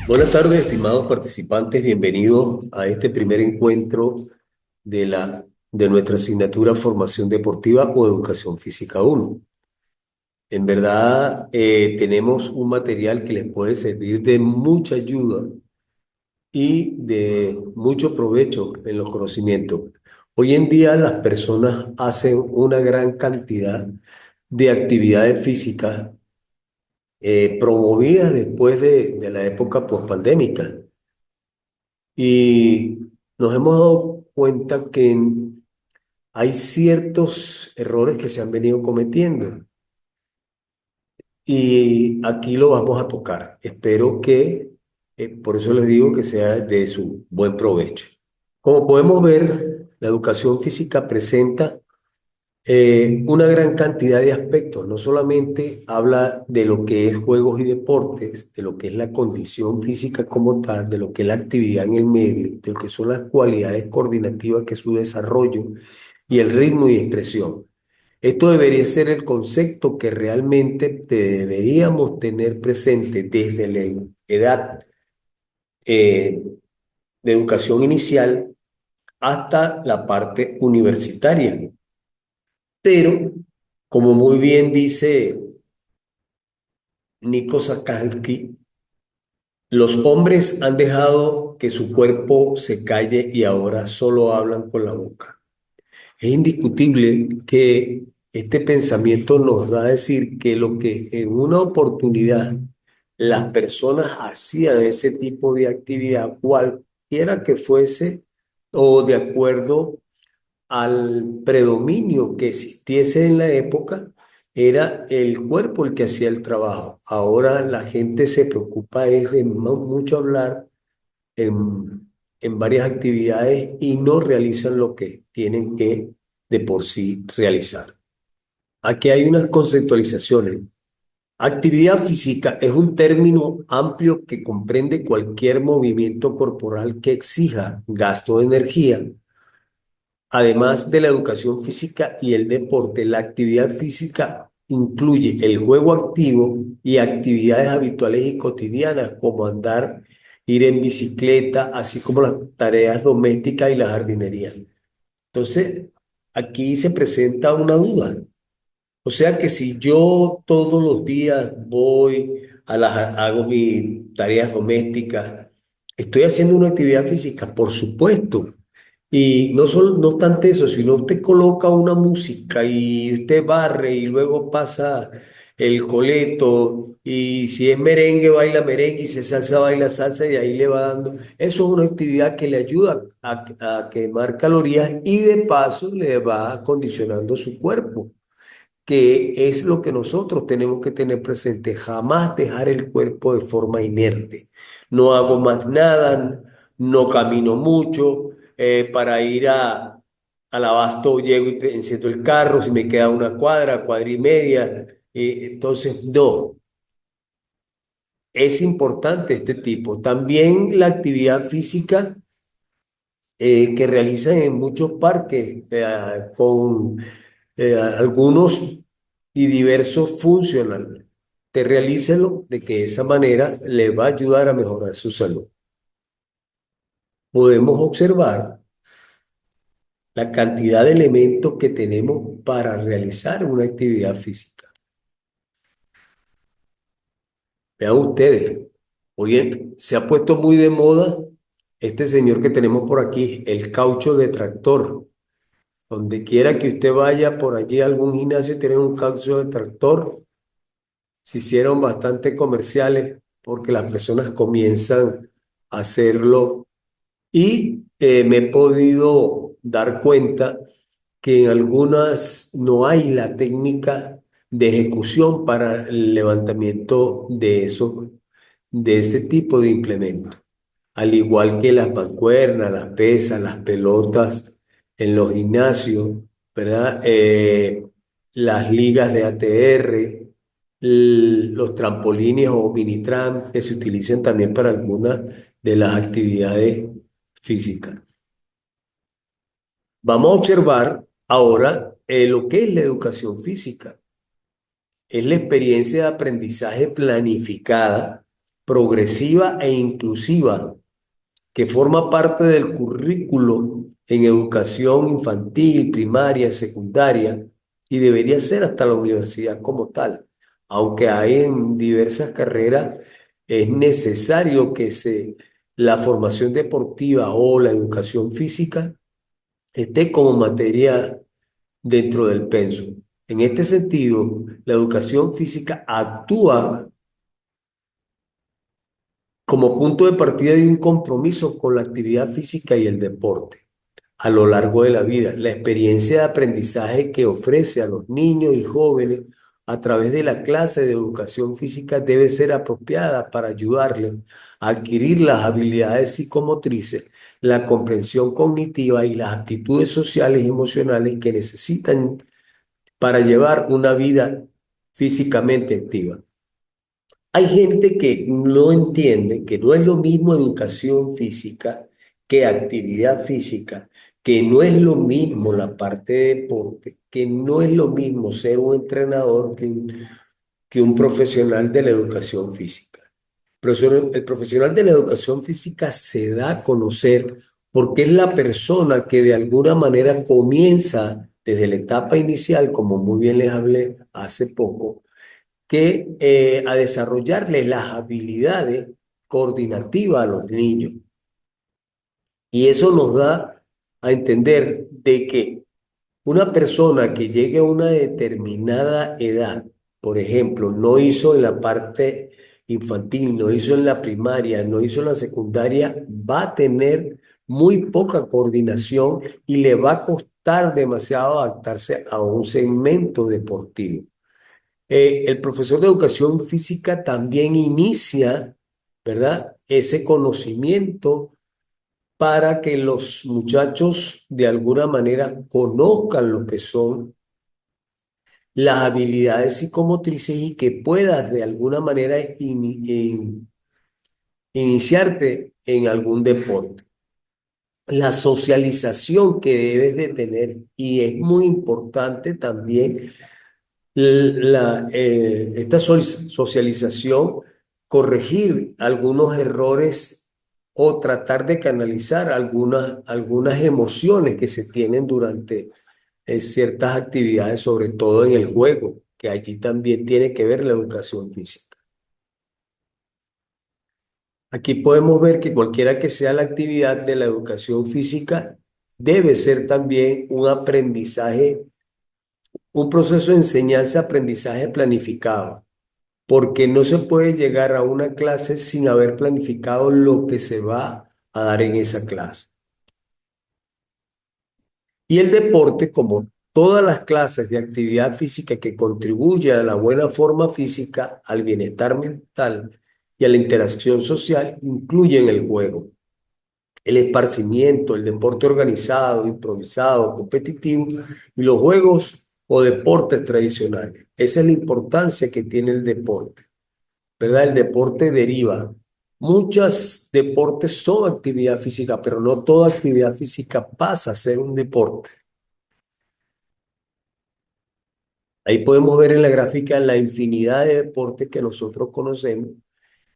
Buenas tardes, estimados participantes. Bienvenidos a este primer encuentro de nuestra asignatura Formación Deportiva o Educación Física 1. En verdad, tenemos un material que les puede servir de mucha ayuda y de mucho provecho en los conocimientos. Hoy en día las personas hacen una gran cantidad de actividades físicas promovidas después de la época pospandémica. Y nos hemos dado cuenta que hay ciertos errores que se han venido cometiendo y aquí lo vamos a tocar. Espero que, por eso les digo que sea de su buen provecho. Como podemos ver, la educación física presenta una gran cantidad de aspectos. No solamente habla de lo que es juegos y deportes, de lo que es la condición física como tal, de lo que es la actividad en el medio, de lo que son las cualidades coordinativas que es su desarrollo y el ritmo y expresión. Esto debería ser el concepto que realmente deberíamos tener presente desde la edad eh, de educación inicial hasta la parte universitaria. Pero, como muy bien dice Nico Sakansky, los hombres han dejado que su cuerpo se calle y ahora solo hablan con la boca. Es indiscutible que este pensamiento nos da a decir que lo que en una oportunidad las personas hacían ese tipo de actividad, cualquiera que fuese, o de acuerdo al predominio que existiese en la época, era el cuerpo el que hacía el trabajo. Ahora la gente se preocupa es de mucho hablar en varias actividades y no realizan lo que tienen que de por sí realizar. Aquí hay unas conceptualizaciones. Actividad física es un término amplio que comprende cualquier movimiento corporal que exija gasto de energía. Además de la educación física y el deporte, la actividad física incluye el juego activo y actividades habituales y cotidianas como andar, ir en bicicleta, así como las tareas domésticas y la jardinería. Entonces, aquí se presenta una duda. O sea que si yo todos los días voy hago mis tareas domésticas, estoy haciendo una actividad física, por supuesto. Y no solo, no obstante eso, sino usted coloca una música y usted barre y luego pasa el coleto y si es merengue, baila merengue y si es salsa, baila salsa y ahí le va dando. Eso es una actividad que le ayuda a quemar calorías y de paso le va acondicionando su cuerpo, que es lo que nosotros tenemos que tener presente, jamás dejar el cuerpo de forma inerte. No hago más nada, no camino mucho, para ir al abasto llego y enciendo el carro, si me queda una cuadra, cuadra y media, entonces no. Es importante este tipo. También la actividad física que realizan en muchos parques con algunos y diversos funcional. Te realícelo de que de esa manera le va a ayudar a mejorar su salud. Podemos observar la cantidad de elementos que tenemos para realizar una actividad física. Vean ustedes, oye, se ha puesto muy de moda este señor que tenemos por aquí, el caucho de tractor. Donde quiera que usted vaya por allí a algún gimnasio y tiene un caucho de tractor, se hicieron bastante comerciales porque las personas comienzan a hacerlo y me he podido dar cuenta que en algunas no hay la técnica de ejecución para el levantamiento de este tipo de implementos. Al igual que las mancuernas, las pesas, las pelotas en los gimnasios, ¿verdad? Las ligas de ATR, los trampolines o mini tram que se utilizan también para algunas de las actividades físicas. Vamos a observar ahora lo que es la educación física. Es la experiencia de aprendizaje planificada progresiva e inclusiva que forma parte del currículo en educación infantil, primaria, secundaria y debería ser hasta la universidad como tal. Aunque hay en diversas carreras, es necesario que la formación deportiva o la educación física esté como materia dentro del pensum. En este sentido, la educación física actúa como punto de partida de un compromiso con la actividad física y el deporte a lo largo de la vida. La experiencia de aprendizaje que ofrece a los niños y jóvenes a través de la clase de educación física debe ser apropiada para ayudarles a adquirir las habilidades psicomotrices, la comprensión cognitiva y las aptitudes sociales y emocionales que necesitan para llevar una vida físicamente activa. Hay gente que no entiende que no es lo mismo educación física que actividad física, que no es lo mismo la parte de deporte, que no es lo mismo ser un entrenador que un profesional de la educación física. El profesional de la educación física se da a conocer porque es la persona que de alguna manera comienza desde la etapa inicial, como muy bien les hablé hace poco, que a desarrollarle las habilidades coordinativas a los niños. Y eso nos da a entender de que una persona que llegue a una determinada edad, por ejemplo, no hizo en la parte infantil, no hizo en la primaria, no hizo en la secundaria, va a tener muy poca coordinación y le va a costar demasiado adaptarse a un segmento deportivo. El profesor de educación física también inicia, ¿verdad? Ese conocimiento para que los muchachos de alguna manera conozcan lo que son las habilidades psicomotrices y que puedas de alguna manera iniciarte en algún deporte. La socialización que debes de tener y es muy importante también esta socialización, corregir algunos errores o tratar de canalizar algunas emociones que se tienen durante ciertas actividades, sobre todo en el juego, que allí también tiene que ver la educación física. Aquí podemos ver que cualquiera que sea la actividad de la educación física, debe ser también un aprendizaje, un proceso de enseñanza-aprendizaje planificado, porque no se puede llegar a una clase sin haber planificado lo que se va a dar en esa clase. Y el deporte, como todas las clases de actividad física que contribuye a la buena forma física, al bienestar mental y a la interacción social, incluyen el juego, el esparcimiento, el deporte organizado, improvisado, competitivo y los juegos o deportes tradicionales. Esa es la importancia que tiene el deporte. ¿Verdad? El deporte deriva. Muchos deportes son actividad física, pero no toda actividad física pasa a ser un deporte. Ahí podemos ver en la gráfica la infinidad de deportes que nosotros conocemos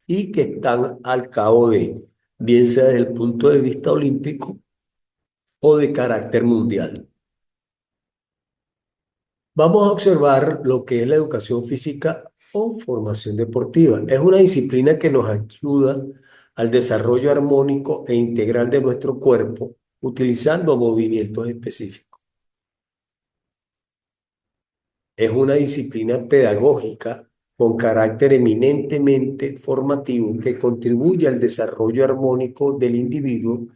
y que están al cabo de, bien sea desde el punto de vista olímpico o de carácter mundial. Vamos a observar lo que es la educación física o formación deportiva. Es una disciplina que nos ayuda al desarrollo armónico e integral de nuestro cuerpo utilizando movimientos específicos. Es una disciplina pedagógica con carácter eminentemente formativo que contribuye al desarrollo armónico del individuo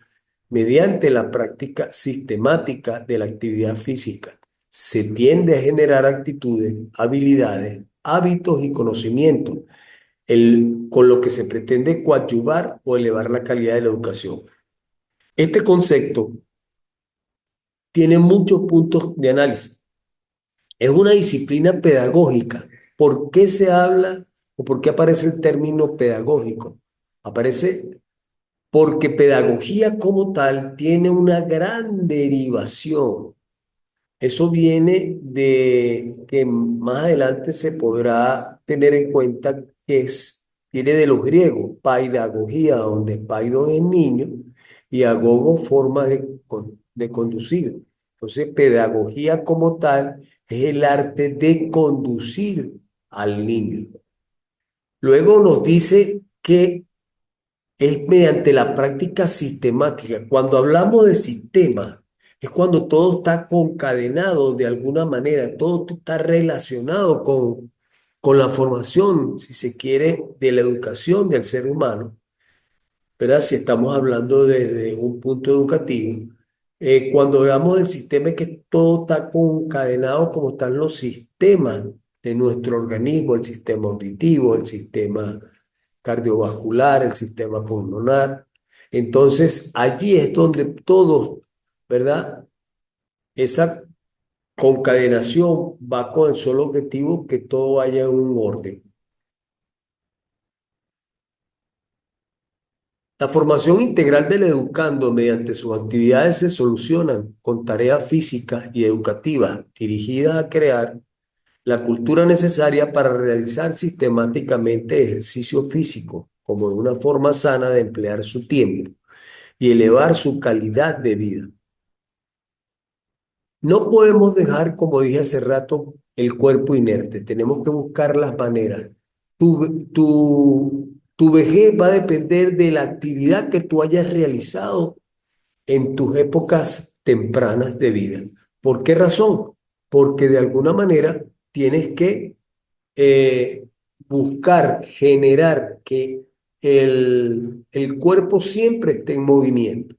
mediante la práctica sistemática de la actividad física. Se tiende a generar actitudes, habilidades, hábitos y conocimientos, con lo que se pretende coadyuvar o elevar la calidad de la educación. Este concepto tiene muchos puntos de análisis. Es una disciplina pedagógica. ¿Por qué se habla o por qué aparece el término pedagógico? Aparece porque pedagogía como tal tiene una gran derivación. Eso viene de que más adelante se podrá tener en cuenta que viene de los griegos, paidagogía, donde paido es niño y agogo forma de conducir. Entonces, pedagogía como tal es el arte de conducir al niño. Luego nos dice que es mediante la práctica sistemática. Cuando hablamos de sistema, es cuando todo está concadenado de alguna manera, todo está relacionado con la formación, si se quiere, de la educación del ser humano, ¿verdad? Si estamos hablando desde un punto educativo. Cuando hablamos del sistema es que todo está concadenado como están los sistemas de nuestro organismo, el sistema auditivo, el sistema cardiovascular, el sistema pulmonar. Entonces, allí es donde todo, ¿verdad? Esa concadenación va con el solo objetivo que todo vaya en un orden. La formación integral del educando mediante sus actividades se solucionan con tareas físicas y educativas dirigidas a crear la cultura necesaria para realizar sistemáticamente ejercicio físico como una forma sana de emplear su tiempo y elevar su calidad de vida. No podemos dejar, como dije hace rato, el cuerpo inerte. Tenemos que buscar las maneras. Tu vejez va a depender de la actividad que tú hayas realizado en tus épocas tempranas de vida. ¿Por qué razón? Porque de alguna manera tienes que eh, buscar, generar que el cuerpo siempre esté en movimiento.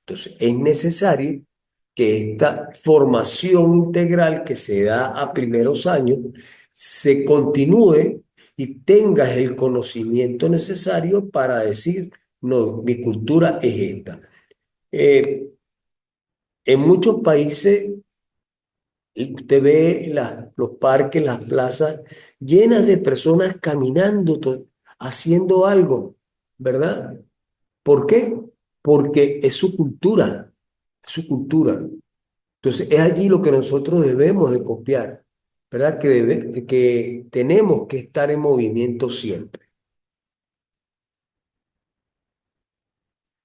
Entonces, es necesario que esta formación integral que se da a primeros años se continúe y tengas el conocimiento necesario para decir, no, mi cultura es esta. Eh, en muchos países, usted ve los parques, las plazas llenas de personas caminando, haciendo algo, ¿verdad? ¿Por qué? Porque es su cultura, es su cultura. Entonces, es allí lo que nosotros debemos de copiar, ¿verdad? Que tenemos que estar en movimiento siempre.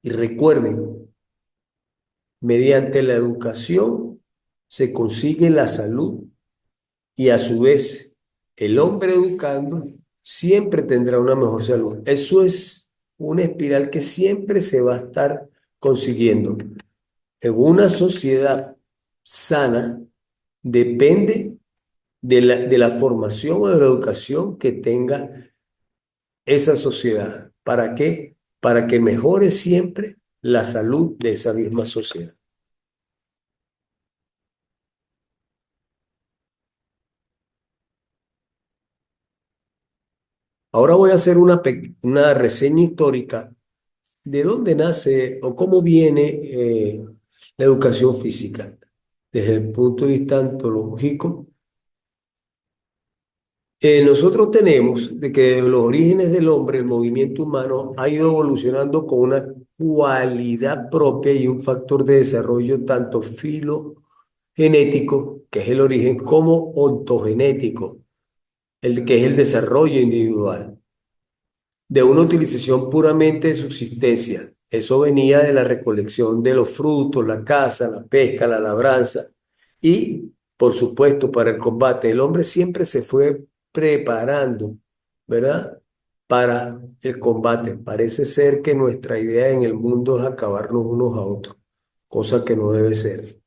Y recuerden, mediante la educación se consigue la salud y a su vez el hombre educando siempre tendrá una mejor salud. Eso es una espiral que siempre se va a estar consiguiendo. En una sociedad sana depende de la formación o de la educación que tenga esa sociedad. ¿Para qué? Para que mejore siempre la salud de esa misma sociedad. Ahora voy a hacer una reseña histórica de dónde nace o cómo viene la educación física. Desde el punto de vista antológico, nosotros tenemos de que desde los orígenes del hombre, el movimiento humano ha ido evolucionando con una cualidad propia y un factor de desarrollo tanto filogenético, que es el origen, como ontogenético, el que es el desarrollo individual, de una utilización puramente de subsistencia. Eso venía de la recolección de los frutos, la caza, la pesca, la labranza y, por supuesto, para el combate. El hombre siempre se fue preparando, ¿verdad? Para el combate. Parece ser que nuestra idea en el mundo es acabarnos unos a otros, cosa que no debe ser.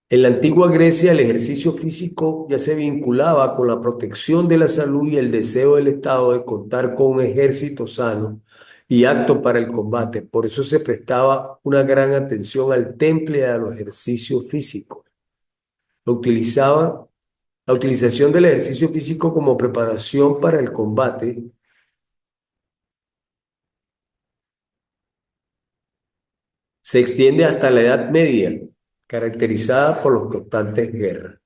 En la antigua Grecia, el ejercicio físico ya se vinculaba con la protección de la salud y el deseo del Estado de contar con un ejército sano y apto para el combate. Por eso se prestaba una gran atención al temple y a los ejercicios físicos. Lo utilizaban, la utilización del ejercicio físico como preparación para el combate se extiende hasta la Edad Media, caracterizada por las constantes guerras.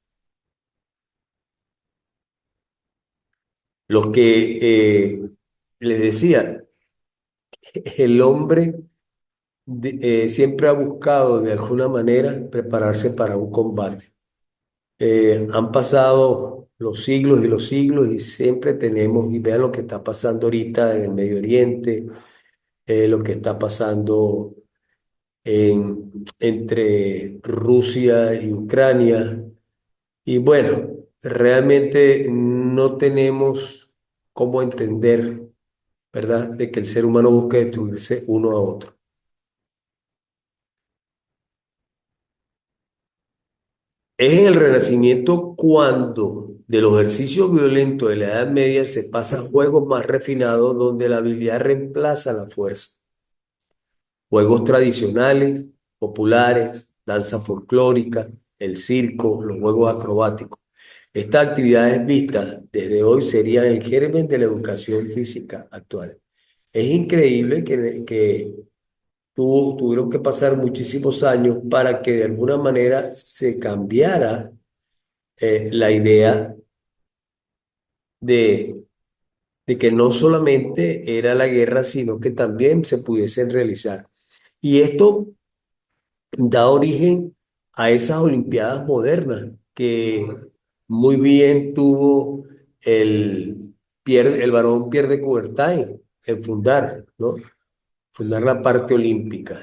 Lo que les decía, el hombre siempre ha buscado de alguna manera prepararse para un combate. Han pasado los siglos y los siglos y siempre tenemos, y vean lo que está pasando ahorita en el Medio Oriente, lo que está pasando entre Rusia y Ucrania. Y bueno, realmente no tenemos cómo entender, ¿verdad?, de que el ser humano busca destruirse uno a otro. Es en el Renacimiento cuando de los ejercicios violentos de la Edad Media se pasa a juegos más refinados donde la habilidad reemplaza la fuerza. Juegos tradicionales, populares, danza folclórica, el circo, los juegos acrobáticos. Estas actividades vistas desde hoy serían el germen de la educación física actual. Es increíble que tuvieron que pasar muchísimos años para que de alguna manera se cambiara la idea de, de que no solamente era la guerra, sino que también se pudiesen realizar. Y esto da origen a esas Olimpiadas modernas que muy bien tuvo el varón Pierre de Coubertin en fundar, ¿no? Fundar la parte olímpica.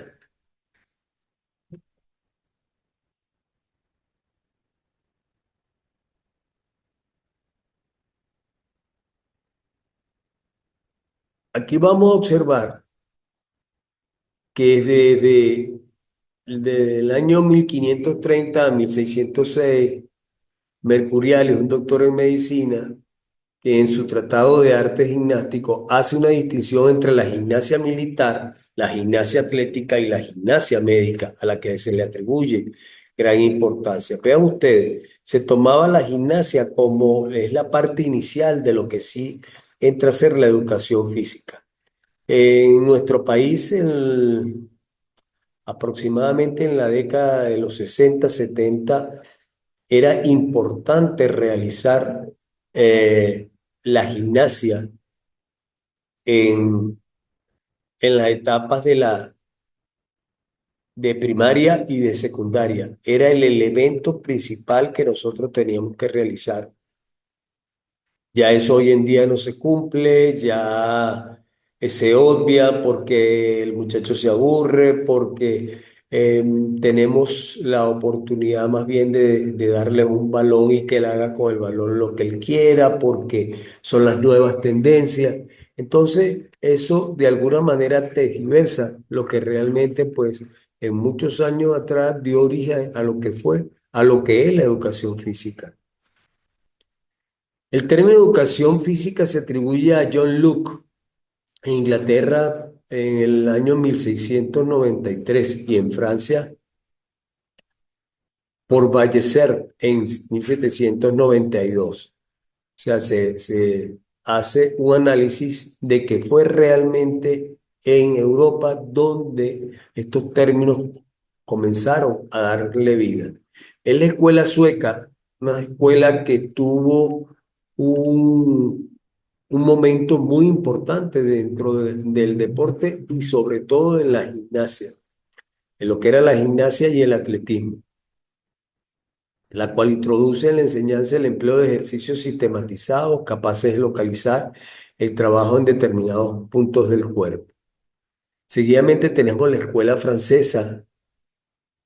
Aquí vamos a observar que desde el año 1530 a 1606, Mercuriales, un doctor en medicina, que en su tratado de arte gimnástico hace una distinción entre la gimnasia militar, la gimnasia atlética y la gimnasia médica, a la que se le atribuye gran importancia. Vean ustedes, se tomaba la gimnasia como es la parte inicial de lo que sí entra a ser la educación física. En nuestro país, aproximadamente en la década de los 60, 70, era importante realizar la gimnasia en, en las etapas de primaria y de secundaria. Era el elemento principal que nosotros teníamos que realizar. Ya eso hoy en día no se cumple, ya se obvia porque el muchacho se aburre, porque tenemos la oportunidad más bien de darle un balón y que él haga con el balón lo que él quiera, porque son las nuevas tendencias. Entonces, eso de alguna manera tergiversa lo que realmente, pues, en muchos años atrás dio origen a lo que fue, a lo que es la educación física. El término educación física se atribuye a John Locke en Inglaterra en el año 1693 y en Francia por Ballesert en 1792. O sea, se hace un análisis de que fue realmente en Europa donde estos términos comenzaron a darle vida. Es la escuela sueca, una escuela que tuvo un momento muy importante dentro del deporte y sobre todo en la gimnasia, en lo que era la gimnasia y el atletismo, la cual introduce en la enseñanza el empleo de ejercicios sistematizados capaces de localizar el trabajo en determinados puntos del cuerpo. Seguidamente tenemos la escuela francesa,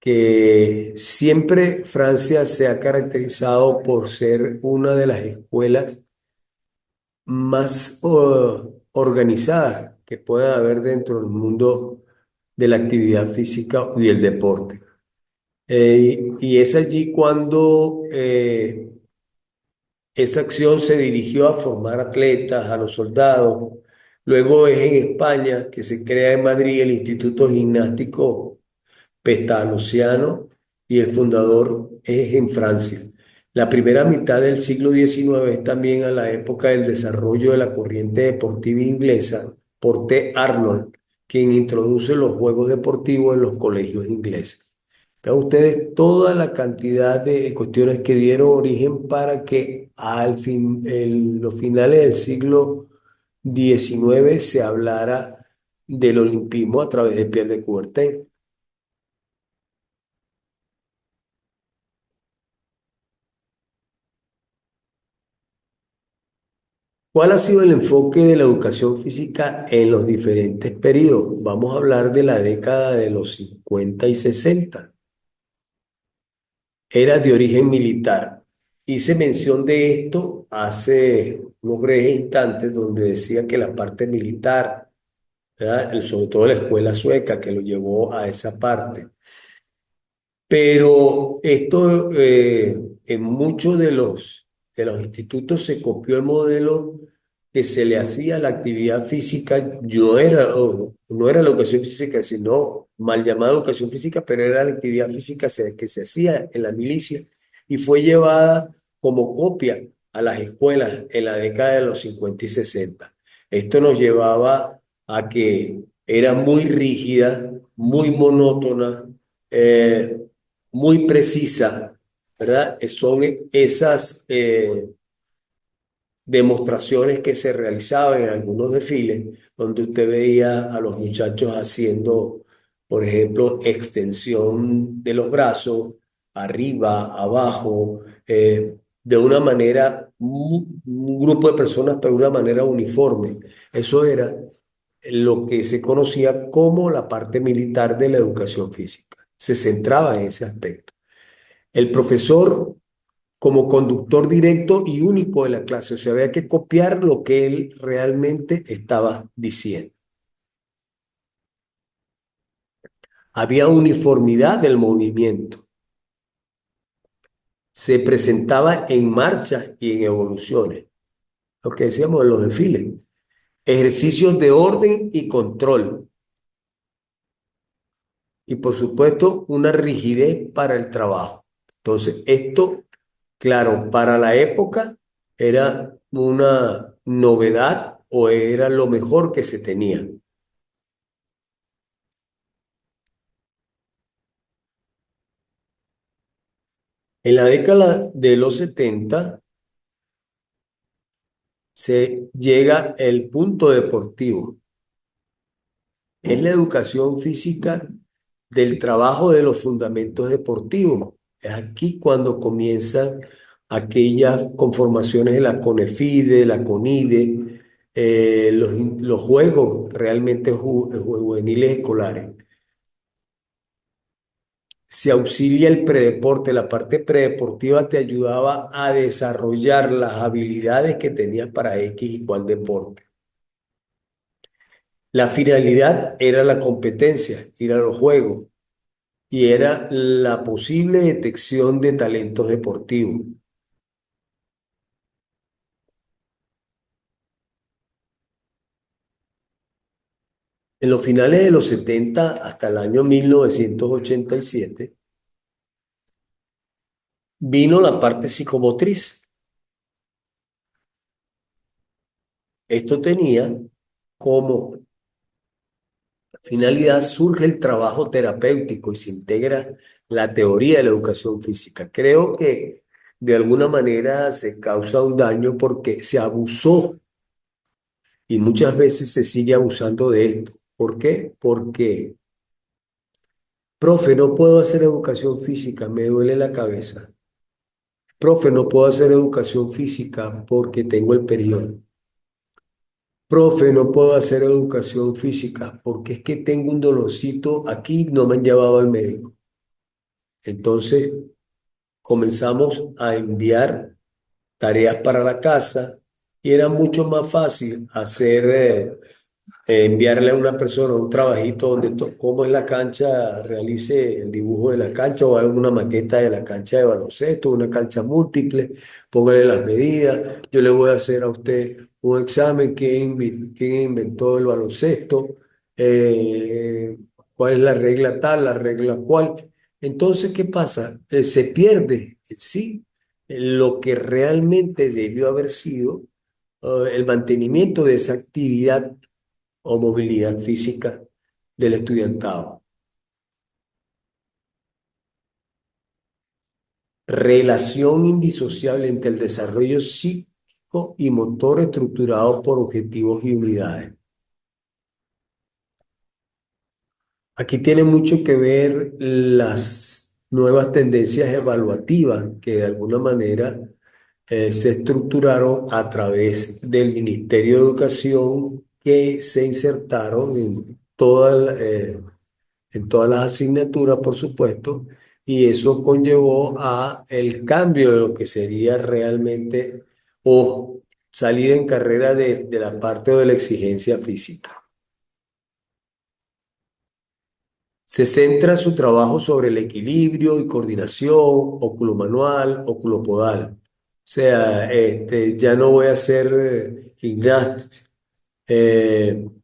que siempre Francia se ha caracterizado por ser una de las escuelas más organizadas que pueda haber dentro del mundo de la actividad física y el deporte. Y es allí cuando esa acción se dirigió a formar atletas, a los soldados. Luego es en España que se crea en Madrid el Instituto Gimnástico Pestalozziano y el fundador es en Francia. La primera mitad del siglo XIX es también a la época del desarrollo de la corriente deportiva inglesa por T. Arnold, quien introduce los juegos deportivos en los colegios ingleses. Vean ustedes toda la cantidad de cuestiones que dieron origen para que los finales del siglo XIX se hablara del olimpismo a través de Pierre de Coubertin. ¿Cuál ha sido el enfoque de la educación física en los diferentes periodos? Vamos a hablar de la década de los 50 y 60. Era de origen militar. Hice mención de esto hace unos breves instantes donde decía que la parte militar, ¿verdad? Sobre todo la escuela sueca que lo llevó a esa parte. Pero esto, en muchos de los institutos se copió el modelo que se le hacía a la actividad física. No era la educación física, sino mal llamada educación física, pero era la actividad física que se hacía en la milicia y fue llevada como copia a las escuelas en la década de los 50 y 60. Esto nos llevaba a que era muy rígida, muy monótona, eh, muy precisa, ¿verdad? Son esas demostraciones que se realizaban en algunos desfiles, donde usted veía a los muchachos haciendo, por ejemplo, extensión de los brazos, arriba, abajo, de una manera, un grupo de personas, pero de una manera uniforme. Eso era lo que se conocía como la parte militar de la educación física. Se centraba en ese aspecto. El profesor como conductor directo y único de la clase, o sea, había que copiar lo que él realmente estaba diciendo. Había uniformidad del movimiento, se presentaba en marchas y en evoluciones, lo que decíamos en los desfiles, ejercicios de orden y control, y por supuesto una rigidez para el trabajo. Entonces, esto, claro, para la época era una novedad o era lo mejor que se tenía. En la década de los 70 se llega el punto deportivo. Es la educación física del trabajo de los fundamentos deportivos. Es aquí cuando comienzan aquellas conformaciones de la CONEFIDE, la CONIDE, los juegos realmente juveniles escolares. Se auxilia el predeporte. La parte predeportiva te ayudaba a desarrollar las habilidades que tenías para X y cual deporte. La finalidad era la competencia, ir a los juegos, y era la posible detección de talentos deportivos. En los finales de los 70 hasta el año 1987 vino la parte psicomotriz. Esto tenía como finalidad surge el trabajo terapéutico y se integra la teoría de la educación física. Creo que de alguna manera se causa un daño porque se abusó y muchas veces se sigue abusando de esto. ¿Por qué? Porque, profe, no puedo hacer educación física, me duele la cabeza. Profe, no puedo hacer educación física porque tengo el periodo. Profe, no puedo hacer educación física porque es que tengo un dolorcito aquí, no me han llevado al médico. Entonces comenzamos a enviar tareas para la casa y era mucho más fácil hacer, enviarle a una persona un trabajito donde como en la cancha realice el dibujo de la cancha o haga una maqueta de la cancha de baloncesto, una cancha múltiple, póngale las medidas, yo le voy a hacer a usted un examen, quién inventó el baloncesto, Eh, cuál es la regla tal, la regla cual. Entonces, ¿qué pasa? Se pierde, sí, lo que realmente debió haber sido el mantenimiento de esa actividad o movilidad física del estudiantado. Relación indisociable entre el desarrollo psíquico y motor estructurado por objetivos y unidades. Aquí tiene mucho que ver las nuevas tendencias evaluativas que de alguna manera se estructuraron a través del Ministerio de Educación que se insertaron en todas las asignaturas, por supuesto, y eso conllevó a el cambio de lo que sería realmente o salir en carrera de la parte de la exigencia física. Se centra su trabajo sobre el equilibrio y coordinación oculomanual, oculopodal. O sea, ya no voy a hacer gimnasia.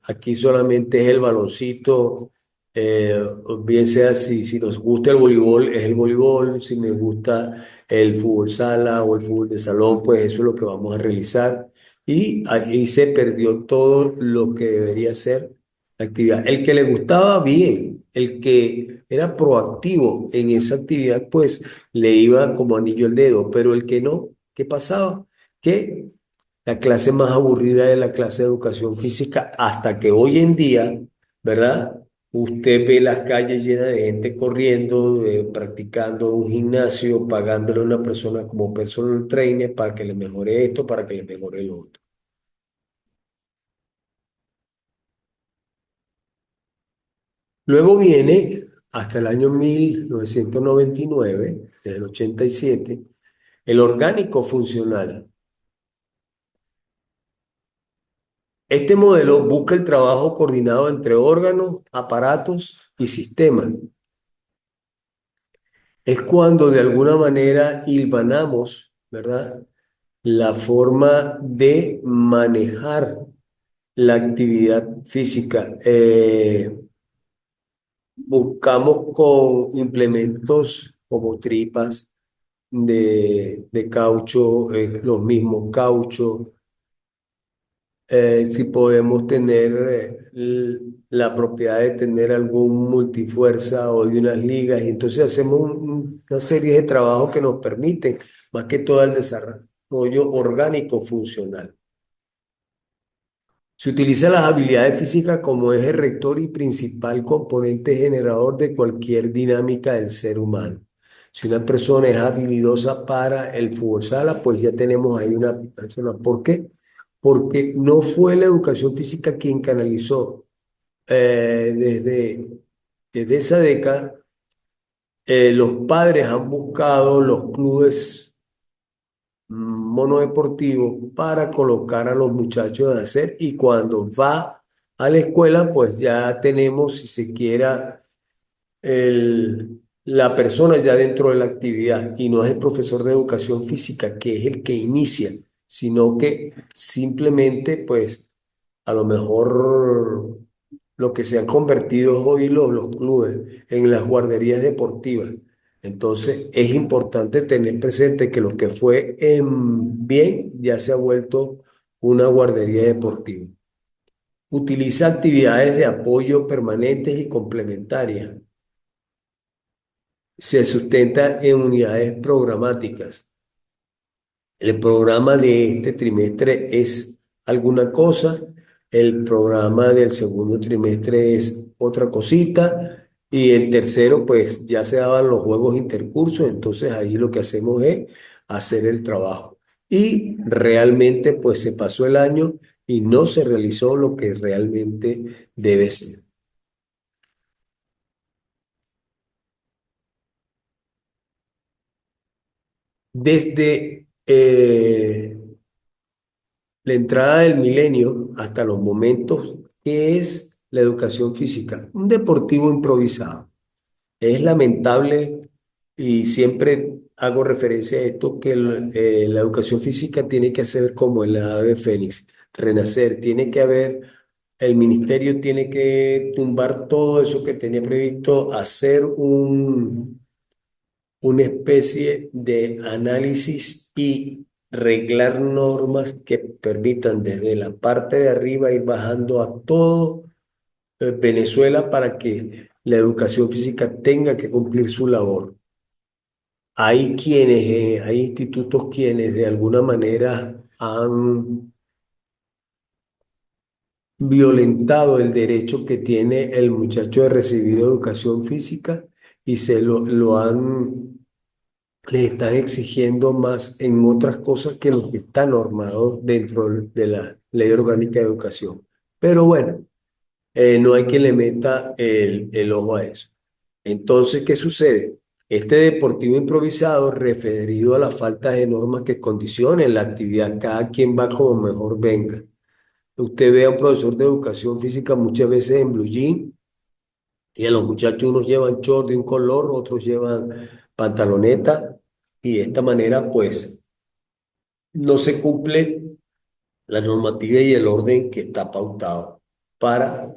Aquí solamente es el baloncito, eh, bien sea si nos gusta el voleibol, es el voleibol, si me gusta el fútbol sala o el fútbol de salón, pues eso es lo que vamos a realizar. Y ahí se perdió todo lo que debería ser la actividad. El que le gustaba, bien, el que era proactivo en esa actividad, pues le iba como anillo al dedo, pero el que no, ¿qué pasaba? Que la clase más aburrida de la clase de educación física hasta que hoy en día, ¿verdad? Usted ve las calles llenas de gente corriendo, practicando un gimnasio, pagándole a una persona como personal trainer para que le mejore esto, para que le mejore lo otro. Luego viene hasta el año 1999, desde el 87, el orgánico funcional. Este modelo busca el trabajo coordinado entre órganos, aparatos y sistemas. Es cuando de alguna manera hilvanamos, ¿verdad? La forma de manejar la actividad física. Buscamos con implementos como tripas de caucho, los mismos cauchos, si podemos tener la propiedad de tener algún multifuerza o de unas ligas, y entonces hacemos una serie de trabajos que nos permiten más que todo el desarrollo orgánico funcional. Se utiliza las habilidades físicas como eje rector y principal componente generador de cualquier dinámica del ser humano. Si una persona es habilidosa para el fútbol sala, pues ya tenemos ahí una persona. ¿Por qué? Porque no fue la educación física quien canalizó desde esa década. Los padres han buscado los clubes monodeportivos para colocar a los muchachos a hacer, y cuando va a la escuela, pues ya tenemos, si se quiera, la persona ya dentro de la actividad, y no es el profesor de educación física que es el que inicia, sino que simplemente, pues, a lo mejor lo que se han convertido hoy los clubes en las guarderías deportivas. Entonces, es importante tener presente que lo que fue en bien ya se ha vuelto una guardería deportiva. Utiliza actividades de apoyo permanentes y complementarias. Se sustenta en unidades programáticas. El programa de este trimestre es alguna cosa, el programa del segundo trimestre es otra cosita, y el tercero, pues ya se daban los juegos intercursos, entonces ahí lo que hacemos es hacer el trabajo. Y realmente, pues se pasó el año y no se realizó lo que realmente debe ser. Desde la entrada del milenio hasta los momentos, ¿qué es la educación física? Un deportivo improvisado. Es lamentable, y siempre hago referencia a esto, que la educación física tiene que ser como el ave fénix, renacer. Tiene que haber, el ministerio tiene que tumbar todo eso que tenía previsto, hacer una especie de análisis y reglar normas que permitan desde la parte de arriba ir bajando a todo Venezuela para que la educación física tenga que cumplir su labor. Hay institutos quienes de alguna manera han violentado el derecho que tiene el muchacho de recibir educación física, y se lo han les están exigiendo más en otras cosas que lo que está normado dentro de la Ley Orgánica de Educación. Pero bueno, no hay que le meta el ojo a eso. Entonces, ¿qué sucede? Este deportivo improvisado, referido a la falta de normas que condicionen la actividad, cada quien va como mejor venga. Usted ve a un profesor de educación física muchas veces en blue jean y a los muchachos unos llevan short de un color, otros llevan pantaloneta y de esta manera pues no se cumple la normativa y el orden que está pautado para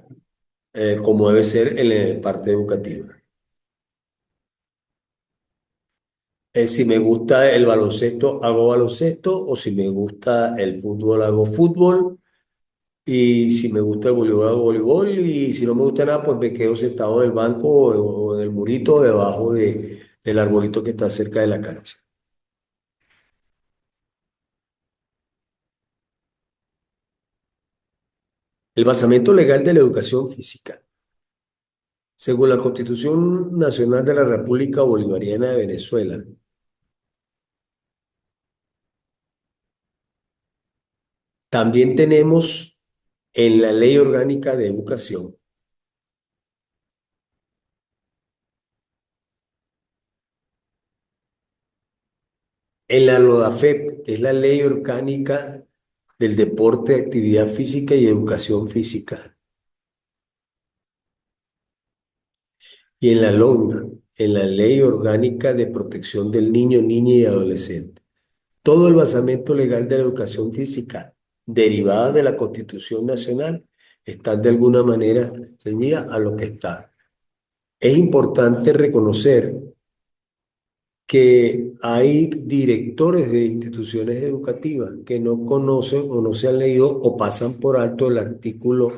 como debe ser en la parte educativa. Si me gusta el baloncesto, hago baloncesto, o si me gusta el fútbol, hago fútbol, y si me gusta el voleibol, hago voleibol, y si no me gusta nada, pues me quedo sentado en el banco o en el murito debajo del arbolito que está cerca de la cancha. El basamento legal de la educación física. Según la Constitución Nacional de la República Bolivariana de Venezuela, también tenemos en la Ley Orgánica de Educación, en la LODAFEP, que es la Ley Orgánica del Deporte, Actividad Física y Educación Física, y en la LONA, en la Ley Orgánica de Protección del Niño, Niña y Adolescente. Todo el basamento legal de la educación física derivada de la Constitución Nacional está de alguna manera ceñida a lo que está. Es importante reconocer que hay directores de instituciones educativas que no conocen o no se han leído o pasan por alto el artículo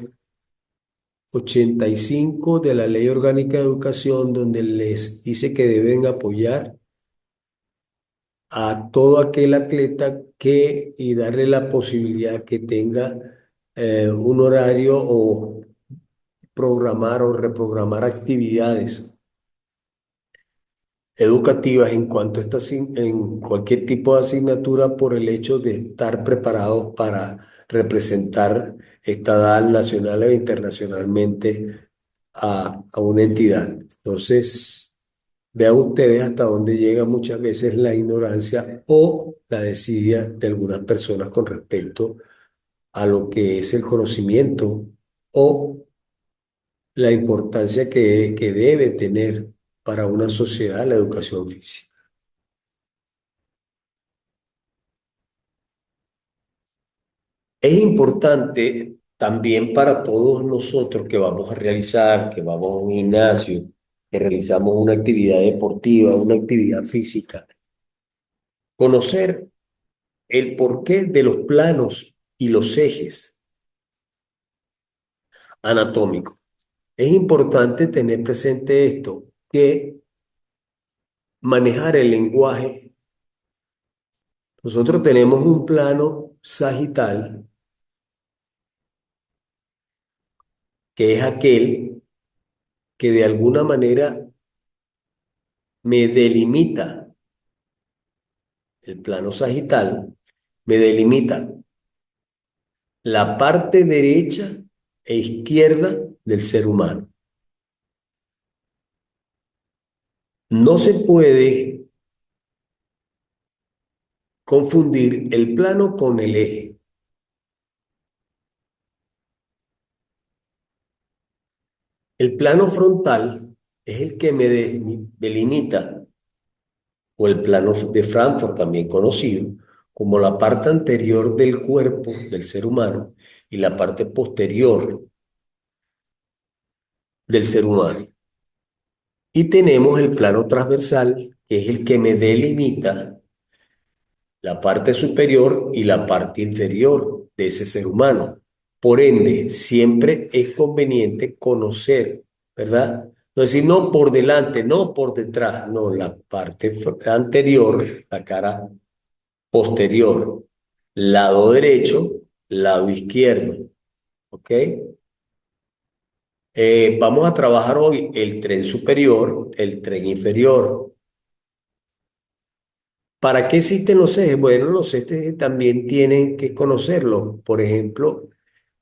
85 de la Ley Orgánica de Educación, donde les dice que deben apoyar a todo aquel atleta que y darle la posibilidad que tenga un horario o programar o reprogramar actividades educativas en cuanto a en cualquier tipo de asignatura por el hecho de estar preparados para representar estadal, nacional e internacionalmente a una entidad. Entonces, vean ustedes hasta dónde llega muchas veces la ignorancia o la desidia de algunas personas con respecto a lo que es el conocimiento o la importancia que debe tener para una sociedad la educación física. Es importante también para todos nosotros que vamos a realizar, que vamos a un gimnasio, que realizamos una actividad deportiva, una actividad física, conocer el porqué de los planos y los ejes anatómicos. Es importante tener presente esto, que manejar el lenguaje. Nosotros tenemos un plano sagital, que es aquel que de alguna manera me delimita, el plano sagital me delimita la parte derecha e izquierda del ser humano. No se puede confundir el plano con el eje. El plano frontal es el que me delimita, o el plano de Frankfurt, también conocido, como la parte anterior del cuerpo del ser humano y la parte posterior del ser humano. Y tenemos el plano transversal, que es el que me delimita la parte superior y la parte inferior de ese ser humano. Por ende, siempre es conveniente conocer, ¿verdad? No decir, no por delante, no por detrás, no, la parte anterior, la cara posterior, lado derecho, lado izquierdo, ¿ok? Vamos a trabajar hoy el tren superior, el tren inferior. ¿Para qué existen los ejes? Bueno, los ejes también tienen que conocerlo. Por ejemplo,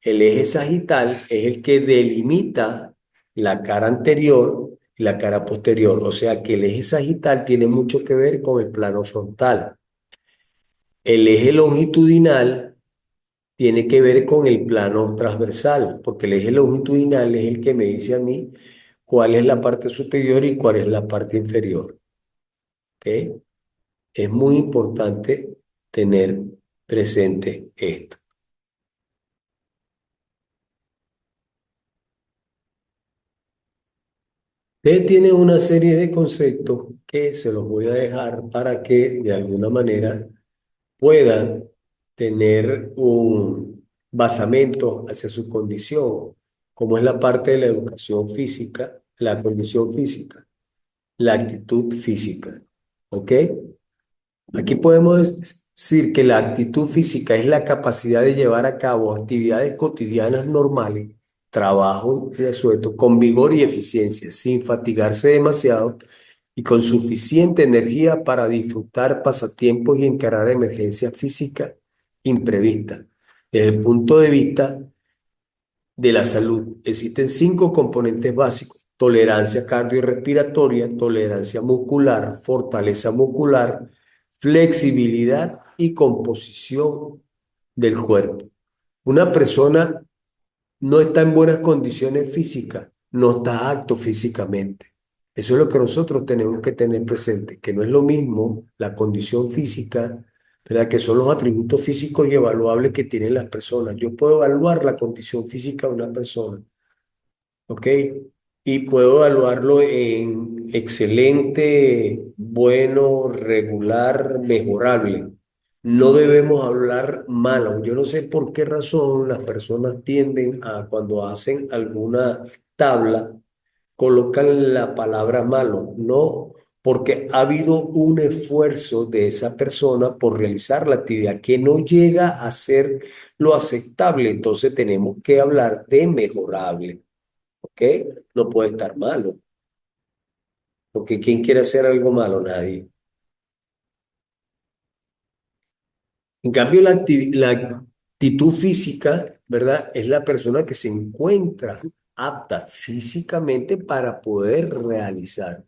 el eje sagital es el que delimita la cara anterior y la cara posterior. O sea que el eje sagital tiene mucho que ver con el plano frontal. El eje longitudinal tiene que ver con el plano transversal, porque el eje longitudinal es el que me dice a mí cuál es la parte superior y cuál es la parte inferior. ¿Ok? Es muy importante tener presente esto. Usted tiene una serie de conceptos que se los voy a dejar para que de alguna manera puedan tener un basamento hacia su condición, como es la parte de la educación física, la condición física, la actitud física. ¿Ok? Aquí podemos decir que la actitud física es la capacidad de llevar a cabo actividades cotidianas normales, trabajo y asueto, con vigor y eficiencia, sin fatigarse demasiado y con suficiente energía para disfrutar pasatiempos y encarar emergencias físicas imprevistas. Desde el punto de vista de la salud, existen cinco componentes básicos: tolerancia cardiorrespiratoria, tolerancia muscular, fortaleza muscular, flexibilidad y composición del cuerpo. Una persona no está en buenas condiciones físicas, no está apto físicamente. Eso es lo que nosotros tenemos que tener presente, que no es lo mismo la condición física, ¿verdad? Que son los atributos físicos y evaluables que tienen las personas. Yo puedo evaluar la condición física de una persona, ¿ok? Y puedo evaluarlo en excelente, bueno, regular, mejorable. No debemos hablar malo. Yo no sé por qué razón las personas tienden a, cuando hacen alguna tabla, colocan la palabra malo. No, porque ha habido un esfuerzo de esa persona por realizar la actividad que no llega a ser lo aceptable. Entonces tenemos que hablar de mejorable. ¿Ok? No puede estar malo, porque ¿quién quiere hacer algo malo? Nadie. En cambio, la actitud física, ¿verdad? Es la persona que se encuentra apta físicamente para poder realizar.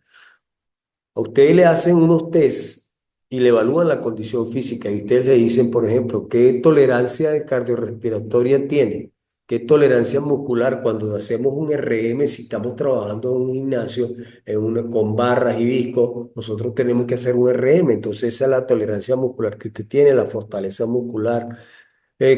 A ustedes le hacen unos test y le evalúan la condición física y ustedes le dicen, por ejemplo, qué tolerancia de cardiorrespiratoria tiene, qué tolerancia muscular cuando hacemos un RM, si estamos trabajando en un gimnasio con barras y discos, nosotros tenemos que hacer un RM, entonces esa es la tolerancia muscular que usted tiene, la fortaleza muscular.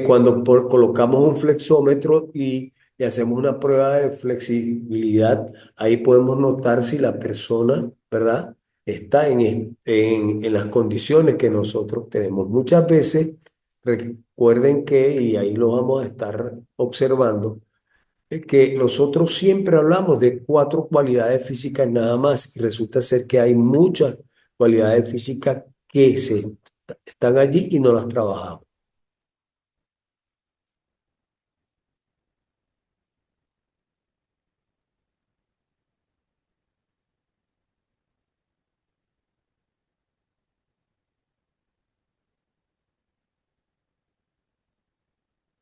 Cuando colocamos un flexómetro y le hacemos una prueba de flexibilidad, ahí podemos notar si la persona, ¿verdad? Está en las condiciones que nosotros tenemos. Muchas veces, recuerden que, y ahí lo vamos a estar observando, que nosotros siempre hablamos de cuatro cualidades físicas nada más y resulta ser que hay muchas cualidades físicas que están allí y no las trabajamos.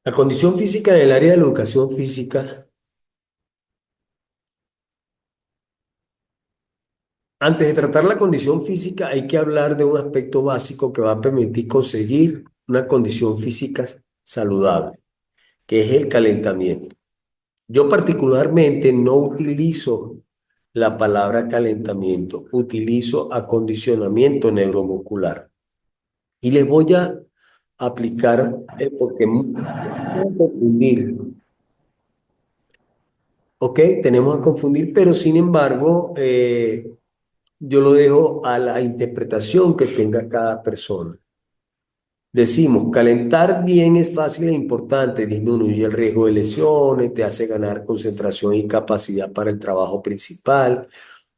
La condición física en el área de la educación física, antes de tratar la condición física hay que hablar de un aspecto básico que va a permitir conseguir una condición física saludable, que es el calentamiento. Yo particularmente no utilizo la palabra calentamiento, utilizo acondicionamiento neuromuscular. Y les voy a aplicar, porque no confundir, ¿ok? Tenemos a confundir, pero sin embargo, yo lo dejo a la interpretación que tenga cada persona. Decimos, calentar bien es fácil e importante, disminuye el riesgo de lesiones, te hace ganar concentración y capacidad para el trabajo principal.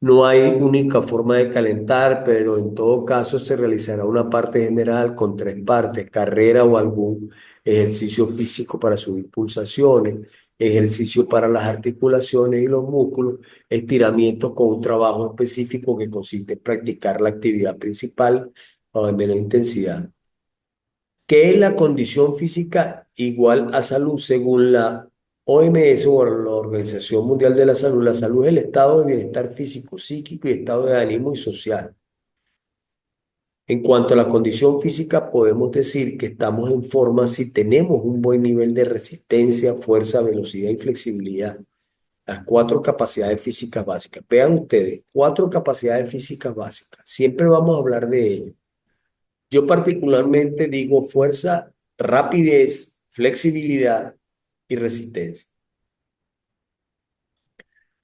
No hay única forma de calentar, pero en todo caso se realizará una parte general con tres partes: carrera o algún ejercicio físico para subir pulsaciones, ejercicio para las articulaciones y los músculos, estiramientos con un trabajo específico que consiste en practicar la actividad principal o de menos intensidad. ¿Qué es la condición física igual a salud? Según la OMS o la Organización Mundial de la salud es el estado de bienestar físico, psíquico y estado de ánimo y social. En cuanto a la condición física, podemos decir que estamos en forma si tenemos un buen nivel de resistencia, fuerza, velocidad y flexibilidad. Las cuatro capacidades físicas básicas. Vean ustedes, cuatro capacidades físicas básicas. Siempre vamos a hablar de ello. Yo particularmente digo fuerza, rapidez, flexibilidad y resistencia.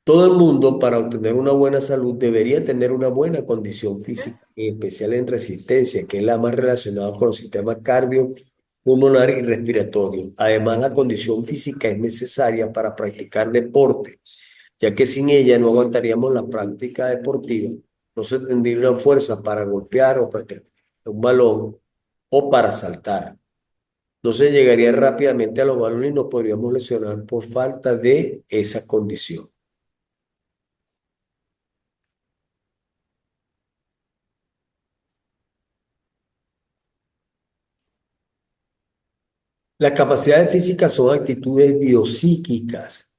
Todo el mundo para obtener una buena salud debería tener una buena condición física, en especial en resistencia, que es la más relacionada con los sistemas cardio, pulmonar y respiratorio. Además, la condición física es necesaria para practicar deporte, ya que sin ella no aguantaríamos la práctica deportiva. No se tendría una fuerza para golpear o practicar un balón o para saltar. No se llegaría rápidamente a los balones y nos podríamos lesionar por falta de esa condición. Las capacidades físicas son actitudes biopsíquicas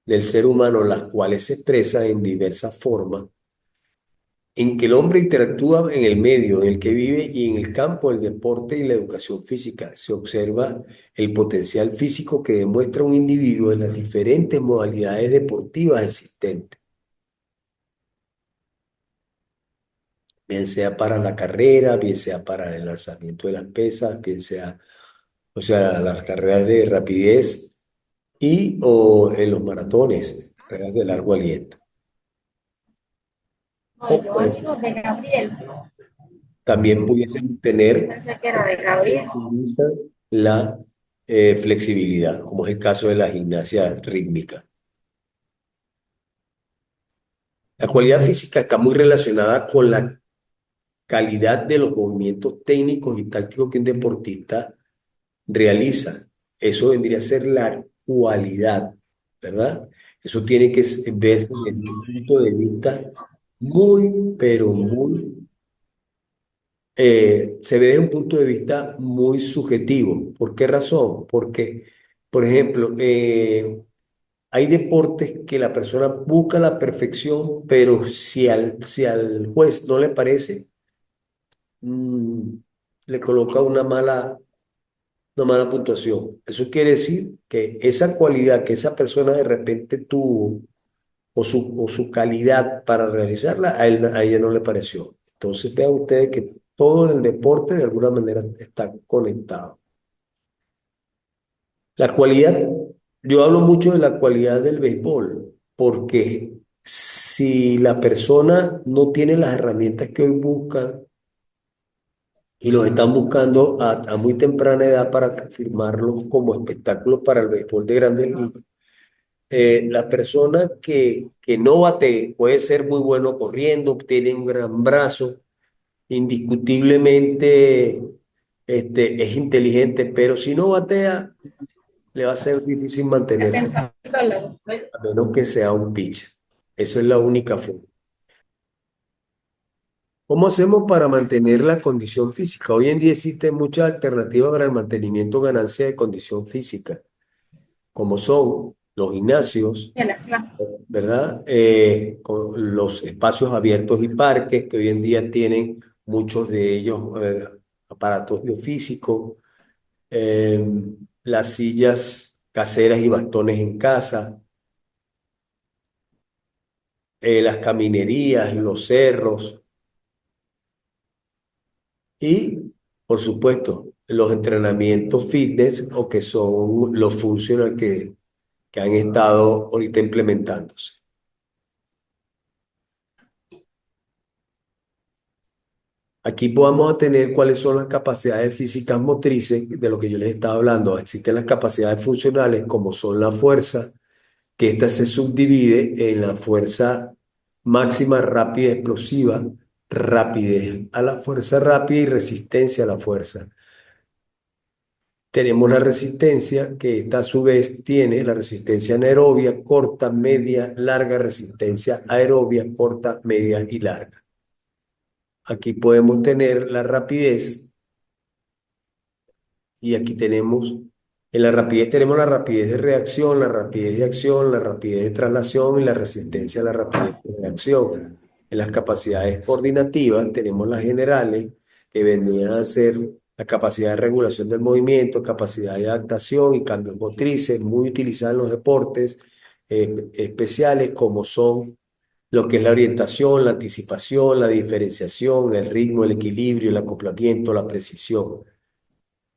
del ser humano, las cuales se expresan en diversas formas, en que el hombre interactúa en el medio en el que vive y en el campo del deporte y la educación física. Se observa el potencial físico que demuestra un individuo en las diferentes modalidades deportivas existentes, bien sea para la carrera, bien sea para el lanzamiento de las pesas, bien sea, o sea, las carreras de rapidez y o en los maratones, carreras de largo aliento. No, O yo pues amigo de Gabriel. también pudiesen tener, Pensé que era de Gabriel. utilizan la flexibilidad, como es el caso de la gimnasia rítmica. La cualidad física está muy relacionada con la calidad de los movimientos técnicos y tácticos que un deportista realiza. Eso vendría a ser la cualidad, ¿verdad? Eso tiene que verse desde un punto de vista muy, pero muy se ve desde un punto de vista muy subjetivo. ¿Por qué razón? Porque, por ejemplo, hay deportes que la persona busca la perfección, pero si al juez no le parece, mm, le coloca una mala puntuación. Eso quiere decir que esa cualidad que esa persona de repente tuvo o su calidad para realizarla, a ella no le pareció. Entonces vean ustedes que todo el deporte de alguna manera está conectado. La cualidad, yo hablo mucho de la cualidad del béisbol, porque si la persona no tiene las herramientas que hoy busca y los están buscando a muy temprana edad para firmarlos como espectáculos para el béisbol de grandes ligas, la persona que no bate puede ser muy bueno corriendo, tiene un gran brazo, indiscutiblemente es inteligente, pero si no batea, le va a ser difícil mantenerse, a menos que sea un pitcher. Eso es la única forma. ¿Cómo hacemos para mantener la condición física? Hoy en día existen muchas alternativas para el mantenimiento o ganancia de condición física, como son los gimnasios, En la clase. ¿verdad? Con los espacios abiertos y parques, que hoy en día tienen muchos de ellos aparatos biofísicos, eh, las sillas caseras y bastones en casa, las caminerías, los cerros y, por supuesto, los entrenamientos fitness o que son los funcional que han estado ahorita implementándose. Aquí vamos a tener cuáles son las capacidades físicas motrices de lo que yo les estaba hablando. Existen las capacidades funcionales como son la fuerza, que esta se subdivide en la fuerza máxima rápida explosiva, rapidez a la fuerza rápida y resistencia a la fuerza. Tenemos la resistencia, que esta a su vez tiene la resistencia anaerobia, corta, media, larga, resistencia aerobia, corta, media y larga. aquí podemos tener la rapidez y aquí tenemos, en la rapidez tenemos la rapidez de reacción, la rapidez de acción, la rapidez de traslación y la resistencia a la rapidez de reacción. En las capacidades coordinativas tenemos las generales, que vendrían a ser la capacidad de regulación del movimiento, capacidad de adaptación y cambios motrices, muy utilizadas en los deportes especiales, como son lo que es la orientación, la anticipación, la diferenciación, el ritmo, el equilibrio, el acoplamiento, la precisión.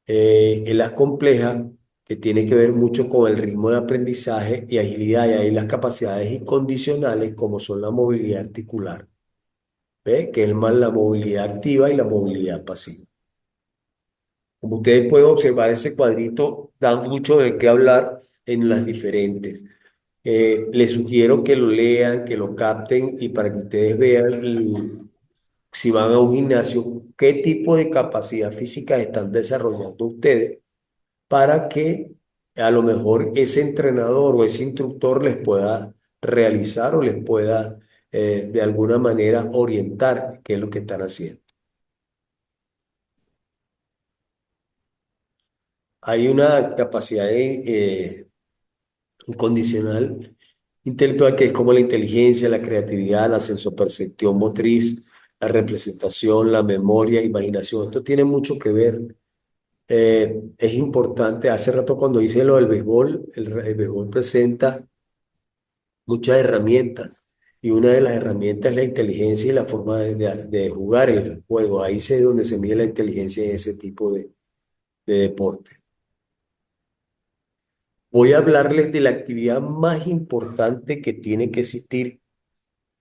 En las complejas, que tiene que ver mucho con el ritmo de aprendizaje y agilidad, y ahí las capacidades incondicionales, como son la movilidad articular, ¿ve? Que es más la movilidad activa y la movilidad pasiva. Como ustedes pueden observar, ese cuadrito da mucho de qué hablar en las diferentes. Les sugiero que lo lean, que lo capten y para que ustedes vean si van a un gimnasio, qué tipo de capacidad física están desarrollando ustedes para que a lo mejor ese entrenador o ese instructor les pueda realizar o les pueda de alguna manera orientar qué es lo que están haciendo. Hay una capacidad incondicional intelectual que es como la inteligencia, la creatividad, la sensopercepción motriz, la representación, la memoria, imaginación. Esto tiene mucho que ver. Es importante, hace rato cuando hice lo del béisbol, el béisbol presenta muchas herramientas y una de las herramientas es la inteligencia y la forma de jugar el juego. Ahí es donde se mide la inteligencia en ese tipo de deporte. Voy a hablarles de la actividad más importante que tiene que existir.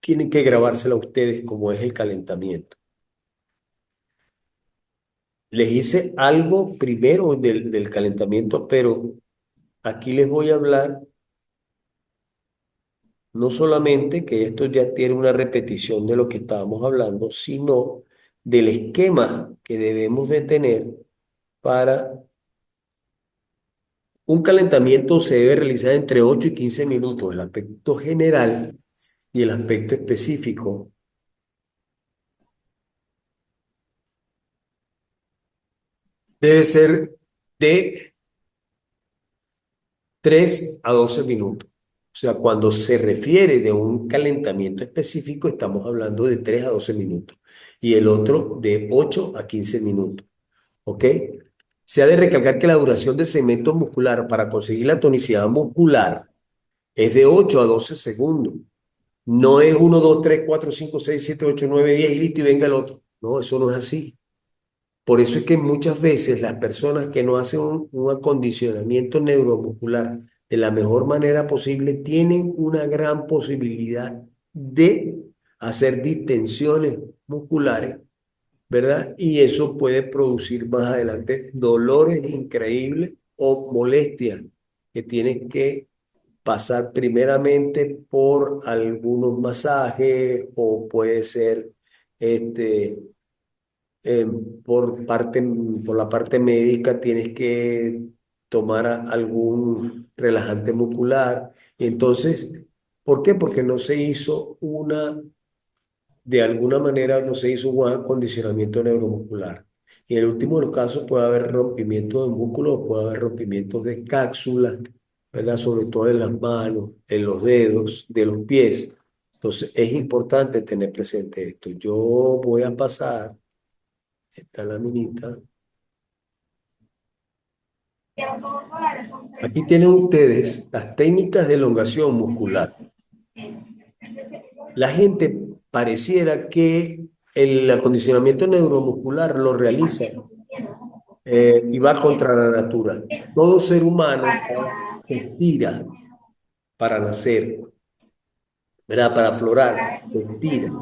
Tienen que grabársela a ustedes como es el calentamiento. Les hice algo primero del calentamiento, pero aquí les voy a hablar no solamente que esto ya tiene una repetición de lo que estábamos hablando, sino del esquema que debemos de tener para un calentamiento. Se debe realizar entre 8 y 15 minutos, el aspecto general y el aspecto específico. Debe ser de 3 a 12 minutos. O sea, cuando se refiere de un calentamiento específico, estamos hablando de 3 a 12 minutos y el otro de 8 a 15 minutos. ¿Ok? Se ha de recalcar que la duración del segmento muscular para conseguir la tonicidad muscular es de 8 a 12 segundos. No es 1, 2, 3, 4, 5, 6, 7, 8, 9, 10 y listo y venga el otro. No, eso no es así. Por eso es que muchas veces las personas que no hacen un acondicionamiento neuromuscular de la mejor manera posible tienen una gran posibilidad de hacer distensiones musculares, ¿verdad? Y eso puede producir más adelante dolores increíbles o molestias que tienen que pasar primeramente por algunos masajes o puede ser este, eh, por la parte médica tienes que tomar algún relajante muscular. Y entonces, ¿por qué? Porque no se hizo de alguna manera no se hizo un acondicionamiento neuromuscular. Y en el último de los casos puede haber rompimiento de músculos, puede haber rompimientos de cápsulas, ¿verdad? Sobre todo en las manos, en los dedos, de los pies. Entonces es importante tener presente esto. Yo voy a pasar esta laminita. Aquí tienen ustedes las técnicas de elongación muscular. La gente pareciera que el acondicionamiento neuromuscular lo realiza y va contra la natura. Todo ser humano se estira para nacer, ¿verdad? Para aflorar, se estira.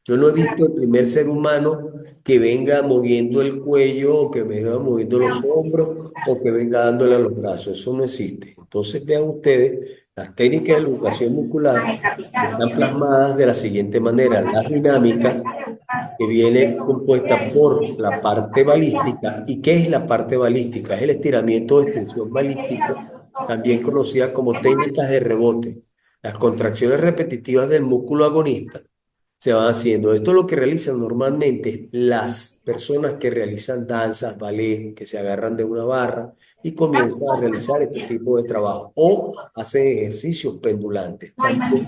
Yo no he visto el primer ser humano que venga moviendo el cuello o que venga moviendo los hombros o que venga dándole a los brazos. Eso no existe. Entonces vean ustedes, las técnicas de educación muscular están plasmadas de la siguiente manera. La dinámica que viene compuesta por la parte balística. ¿Y qué es la parte balística? Es el estiramiento de extensión balístico, también conocida como técnicas de rebote. Las contracciones repetitivas del músculo agonista se van haciendo. Esto es lo que realizan normalmente las personas que realizan danzas, ballet, que se agarran de una barra y comienzan a realizar este tipo de trabajo o hacen ejercicios pendulantes. También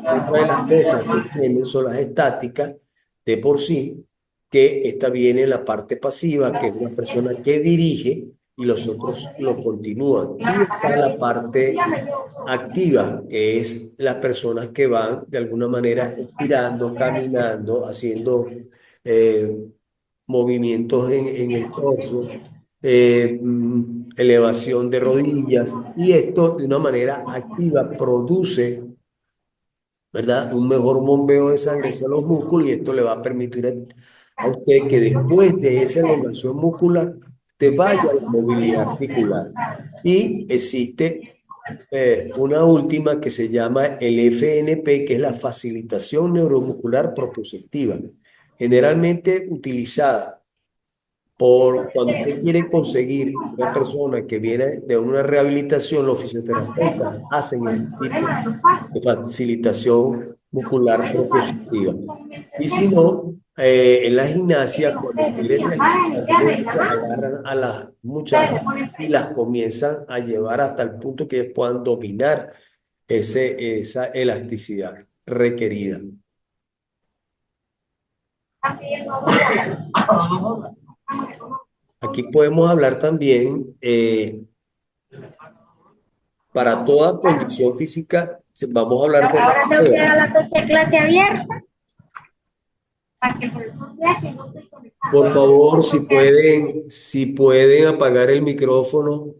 otra de las cosas que tienen son las estáticas de por sí, que esta viene en la parte pasiva, que es una persona que dirige y los otros lo continúan. Y está la parte activa, que es las personas que van de alguna manera estirando, caminando, haciendo eh, movimientos en el torso, elevación de rodillas, y esto de una manera activa produce, ¿verdad? Un mejor bombeo de sangre hacia los músculos y esto le va a permitir a usted que después de esa elongación muscular, te vaya a la movilidad articular. Y existe una última que se llama el FNP, que es la facilitación neuromuscular propositiva, generalmente utilizada por cuando usted quiere conseguir una persona que viene de una rehabilitación. Los fisioterapeutas hacen este tipo de facilitación muscular propositiva. Y si no, en la gimnasia, cuando quieren realizar movimientos, agarran a las muchachas y las comienzan a llevar hasta el punto que ellas puedan dominar esa elasticidad requerida. Aquí podemos hablar también, para toda condición física, vamos a hablar de la Ahora tengo que prueba. dar la tocha de clase abierta para que el profesor vea que no estoy conectada. Por favor, Porque si pueden apagar el micrófono,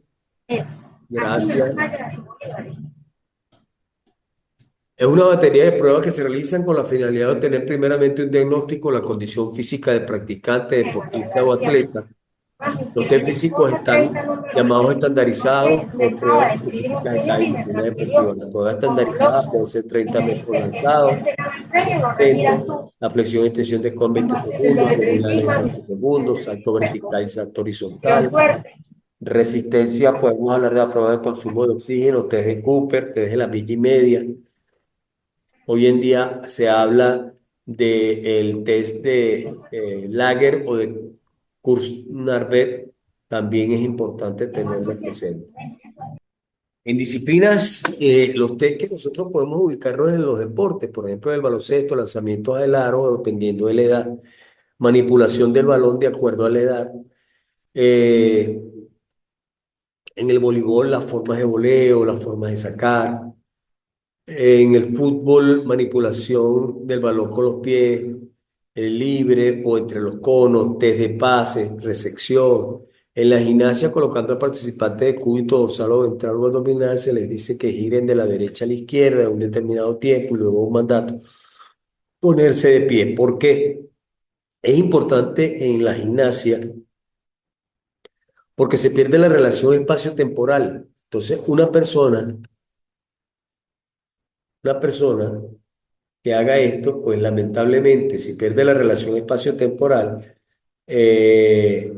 eh, aquí me lo gracias. saca. Es una batería de pruebas que se realizan con la finalidad de obtener primeramente un diagnóstico de la condición física del practicante, deportista o atleta. Los test físicos están llamados estandarizados o pruebas específicas de cada disciplina deportiva. La prueba estandarizada puede ser 30 metros lanzados, 20, la flexión y extensión de con 20 segundos, abdominales en 20 segundos, salto vertical y salto horizontal. Resistencia, podemos hablar de la prueba de consumo de oxígeno, test de Cooper, test de la milla y media. Hoy en día se habla del test de Lager o de Kuznarbeck, también es importante tenerlo presente. En disciplinas, los test que nosotros podemos ubicarnos en los deportes, por ejemplo, el baloncesto, lanzamiento al aro, dependiendo de la edad, manipulación del balón de acuerdo a la edad. eh, en el voleibol, las formas de voleo, las formas de sacar. En el fútbol, manipulación del balón con los pies, el libre o entre los conos, test de pases, recepción. En la gimnasia, colocando al participante de cúbito dorsal o ventral o abdominal, se les dice que giren de la derecha a la izquierda en un determinado tiempo y luego un mandato ponerse de pie. ¿Por qué? Es importante en la gimnasia porque se pierde la relación espacio-temporal. Entonces, una persona que haga esto, pues lamentablemente, si pierde la relación espacio-temporal, eh,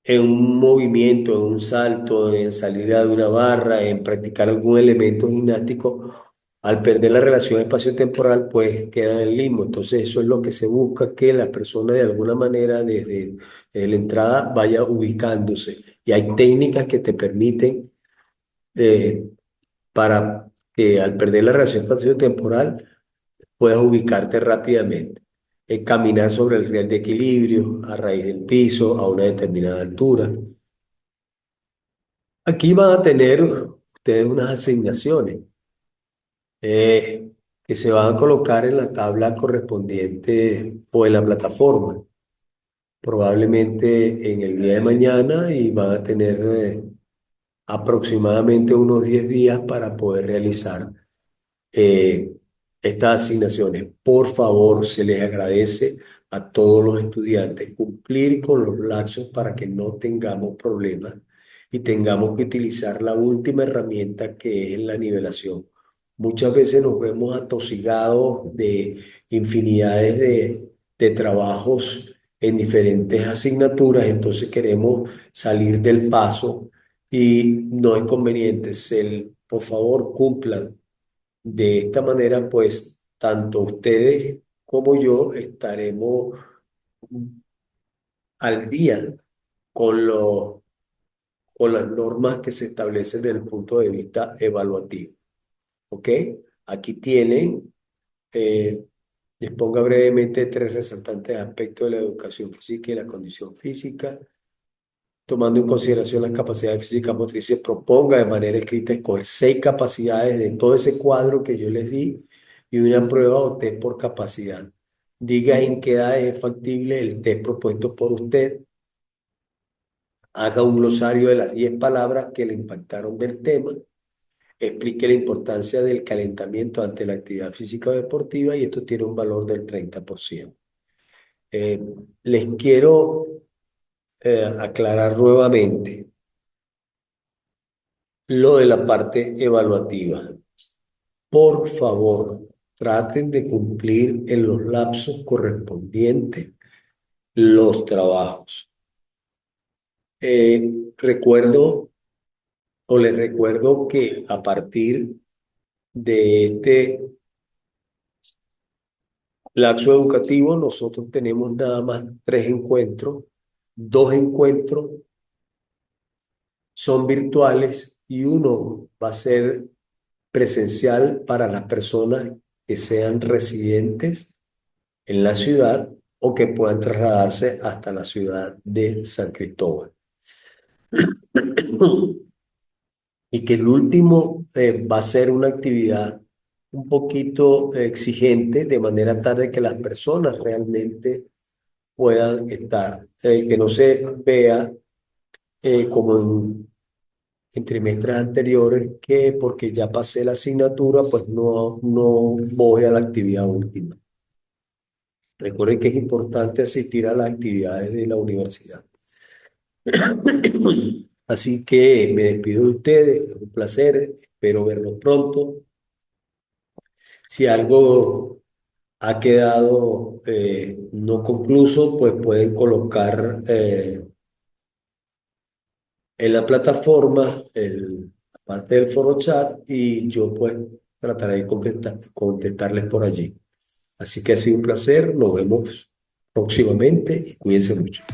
en un movimiento, en un salto, en salida de una barra, en practicar algún elemento gimnástico, al perder la relación espacio-temporal, pues queda en el limbo. Entonces, eso es lo que se busca, que la persona de alguna manera desde la entrada vaya ubicándose. Y hay técnicas que te permiten, eh, para que al perder la relación espacio-temporal, puedas ubicarte rápidamente. Caminar sobre el riel de equilibrio, a raíz del piso, a una determinada altura. Aquí van a tener ustedes unas asignaciones, que se van a colocar en la tabla correspondiente o en la plataforma, probablemente en el día de mañana, y van a tener aproximadamente unos 10 días para poder realizar eh, estas asignaciones. Por favor, se les agradece a todos los estudiantes cumplir con los lapsos para que no tengamos problemas y tengamos que utilizar la última herramienta, que es la nivelación. Muchas veces nos vemos atosigados de infinidades de trabajos en diferentes asignaturas, entonces queremos salir del paso y no es conveniente. Por favor, cumplan De esta manera, pues, tanto ustedes como yo estaremos al día con con las normas que se establecen desde el punto de vista evaluativo. ¿Ok? Aquí tienen, eh, les ponga brevemente tres resaltantes aspectos de la educación física y la condición física. Tomando en consideración las capacidades físicas motrices, proponga de manera escrita escoger 6 capacidades de todo ese cuadro que yo les di y una prueba o test por capacidad. Diga en qué edades es factible el test propuesto por usted. Haga un glosario de las 10 palabras que le impactaron del tema. Explique la importancia del calentamiento ante la actividad física o deportiva y esto tiene un valor del 30%. Eh, Les quiero aclarar nuevamente lo de la parte evaluativa. Por favor, traten de cumplir en los lapsos correspondientes los trabajos. Recuerdo o les recuerdo que a partir de este lapso educativo nosotros tenemos nada más 3 encuentros. 2 encuentros son virtuales y uno va a ser presencial para las personas que sean residentes en la ciudad o que puedan trasladarse hasta la ciudad de San Cristóbal. Y que el último va a ser una actividad un poquito exigente, de manera tal de que las personas realmente puedan estar, que no se vea como en trimestres anteriores, que porque ya pasé la asignatura, pues no voy a la actividad última. Recuerden que es importante asistir a las actividades de la universidad. Así que me despido de ustedes, es un placer, espero verlos pronto. Si algo ha quedado no concluso, pues pueden colocar en la plataforma la parte del foro chat y yo pues trataré de contestarles por allí. Así que ha sido un placer, nos vemos próximamente y cuídense mucho.